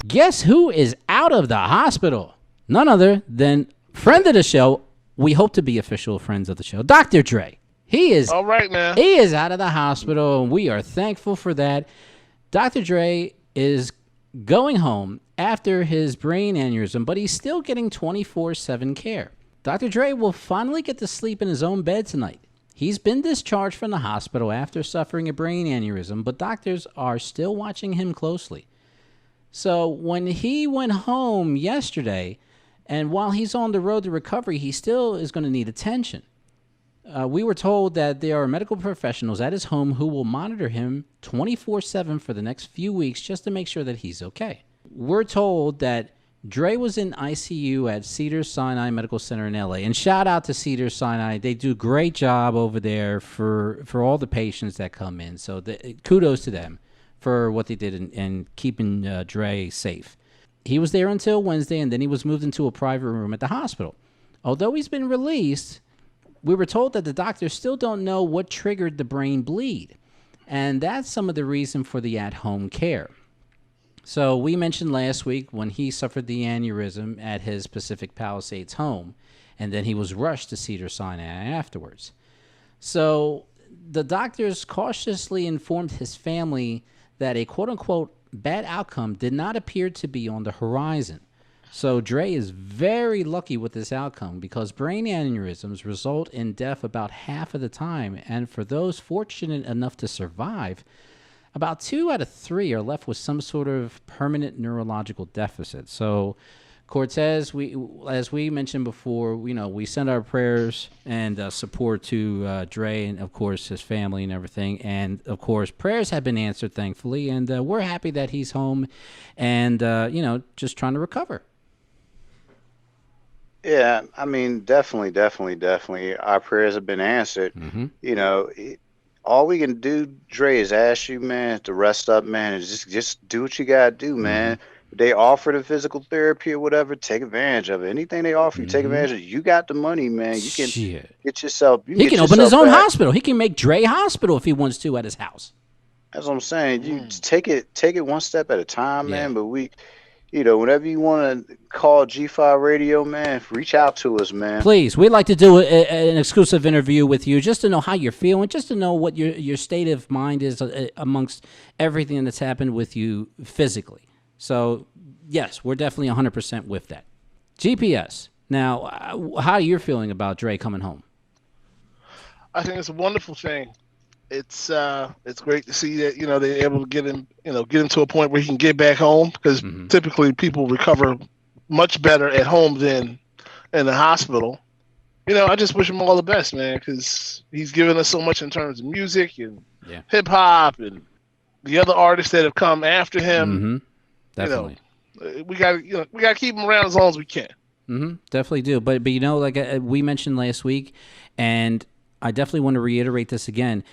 Guess who is out of the hospital? None other than friend of the show. We hope to be official friends of the show, Dr. Dre. He is all right, man. He is out of the hospital, and we are thankful for that. Dr. Dre is going home after his brain aneurysm, but he's still getting 24/7 care. Dr. Dre will finally get to sleep in his own bed tonight. He's been discharged from the hospital after suffering a brain aneurysm, but doctors are still watching him closely. So when he went home yesterday, and while he's on the road to recovery, he still is going to need attention. We were told that there are medical professionals at his home who will monitor him 24/7 for the next few weeks just to make sure that he's okay. We're told that Dre was in ICU at Cedar Sinai Medical Center in LA. And shout out to Cedar Sinai. They do a great job over there for all the patients that come in. So kudos to them for what they did in keeping Dre safe. He was there until Wednesday, and then he was moved into a private room at the hospital. Although he's been released, we were told that the doctors still don't know what triggered the brain bleed. And that's some of the reason for the at-home care. So we mentioned last week when he suffered the aneurysm at his Pacific Palisades home, and then he was rushed to Cedar Sinai afterwards. So the doctors cautiously informed his family that a quote-unquote bad outcome did not appear to be on the horizon. So Dre is very lucky with this outcome because brain aneurysms result in death about half of the time, and for those fortunate enough to survive, about 2 out of 3 are left with some sort of permanent neurological deficit. So, Cortez, as we mentioned before, we send our prayers and support to Dre and, of course, his family and everything. And, of course, prayers have been answered, thankfully. And we're happy that he's home and, just trying to recover. Yeah, I mean, definitely. Our prayers have been answered. Mm-hmm. All we can do, Dre, is ask you, man, to rest up, man, and just do what you gotta do, man. If they offer the physical therapy or whatever, take advantage of it. Anything they offer you, take advantage of it. You got the money, man. You can get yourself. He can open his own hospital. He can make Dre Hospital if he wants to at his house. That's what I'm saying. You take it one step at a time, man. But whenever you want to call G-PhiRadio, man, reach out to us, man. Please, we'd like to do an exclusive interview with you just to know how you're feeling, just to know what your state of mind is amongst everything that's happened with you physically. So, yes, we're definitely 100% with that. GPS, now, how you're feeling about Dre coming home? I think it's a wonderful thing. It's great to see that they're able to get him to a point where he can get back home because typically people recover much better at home than in the hospital. I just wish him all the best, man, because he's given us so much in terms of music and hip hop and the other artists that have come after him. Definitely, we got to keep him around as long as we can. Definitely do, but like we mentioned last week, and I definitely want to reiterate this again.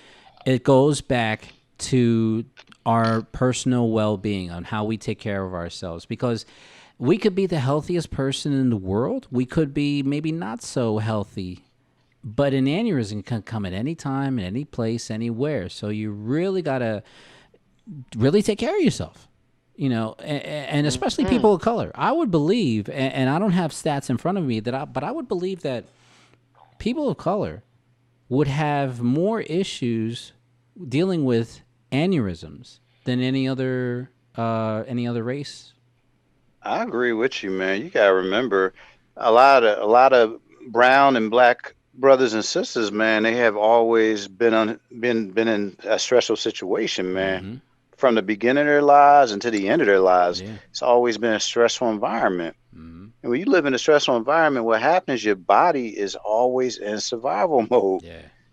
It goes back to our personal well-being on how we take care of ourselves because we could be the healthiest person in the world. We could be maybe not so healthy, but an aneurysm can come at any time, in any place, anywhere. So you really got to really take care of yourself, and especially people of color. I would believe, and I don't have stats in front of me, but I would believe that people of color would have more issues dealing with aneurysms than any other race. I agree with you, man. You gotta remember, a lot of brown and black brothers and sisters, man. They have always been in a stressful situation, man. From the beginning of their lives until the end of their lives, it's always been a stressful environment. And when you live in a stressful environment, what happens? Your body is always in survival mode.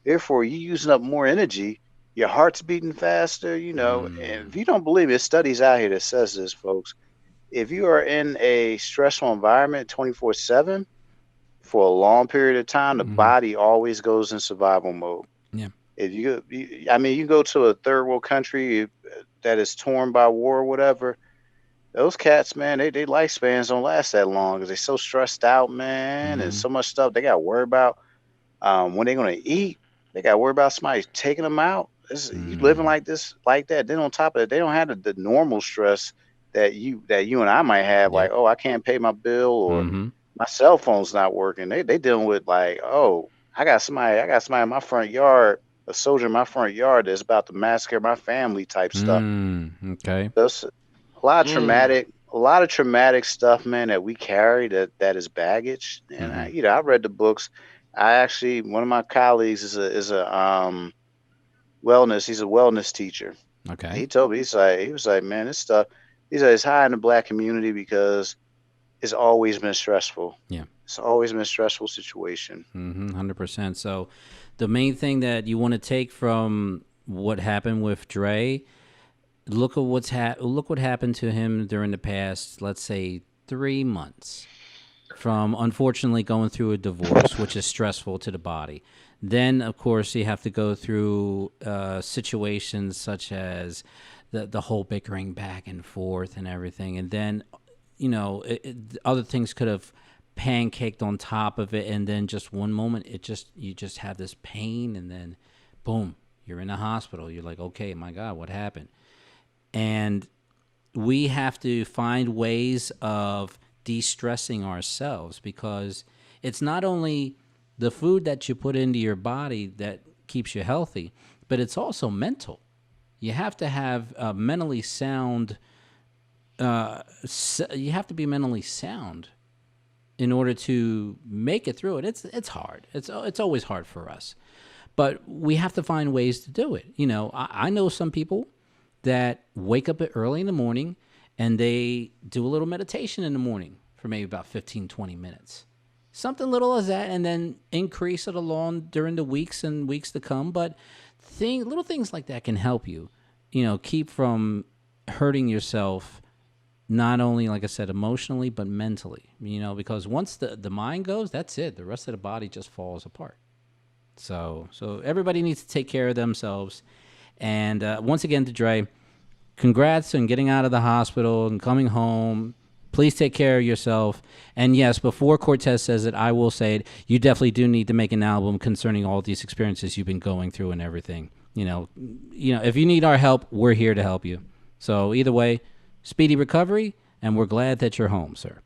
Therefore, you're using up more energy. Your heart's beating faster, And if you don't believe it, studies out here that says this, folks. If you are in a stressful environment 24/7 for a long period of time, the body always goes in survival mode. If you go to a third world country that is torn by war or whatever, those cats, man, they lifespans don't last that long because they're so stressed out, man, and so much stuff they got to worry about. When they're going to eat, they got to worry about somebody taking them out. You living like that. Then on top of it, they don't have the normal stress that you and I might have, Yeah. like, oh, I can't pay my bill, or my cell phone's not working. They dealing with like, oh, I got somebody in my front yard, a soldier in my front yard that's about to massacre my family type stuff. Okay. That's a lot of traumatic stuff, man, that we carry that is baggage. And I read the books. One of my colleagues is a wellness. He's a wellness teacher. Okay. He told me, he was like, man, this stuff. He said it's high in the Black community because it's always been stressful. Yeah. It's always been a stressful situation. 100%. So the main thing that you want to take from what happened with Dre, look what happened to him during the past, let's say, 3 months, from unfortunately going through a divorce, which is stressful to the body. Then, of course, you have to go through situations such as the whole bickering back and forth and everything. And then, other things could have pancaked on top of it. And then just one moment, you just have this pain, and then boom, you're in the hospital. You're like, okay, my God, what happened? And we have to find ways of de-stressing ourselves, because it's not only the food that you put into your body that keeps you healthy, but it's also mental. You have to have mentally sound. You have to be mentally sound in order to make it through it. It's hard. It's always hard for us, but we have to find ways to do it. I know some people that wake up early in the morning and they do a little meditation in the morning for maybe about 15, 20 minutes. Something little as that, and then increase it along during the weeks and weeks to come. But little things like that can help you, keep from hurting yourself, not only, like I said, emotionally, but mentally, because once the mind goes, that's it. The rest of the body just falls apart. So everybody needs to take care of themselves. And once again, to Dre, congrats on getting out of the hospital and coming home. Please take care of yourself. And yes, before Cortez says it, I will say it. You definitely do need to make an album concerning all these experiences you've been going through and everything. If you need our help, we're here to help you. So either way, speedy recovery, and we're glad that you're home, sir.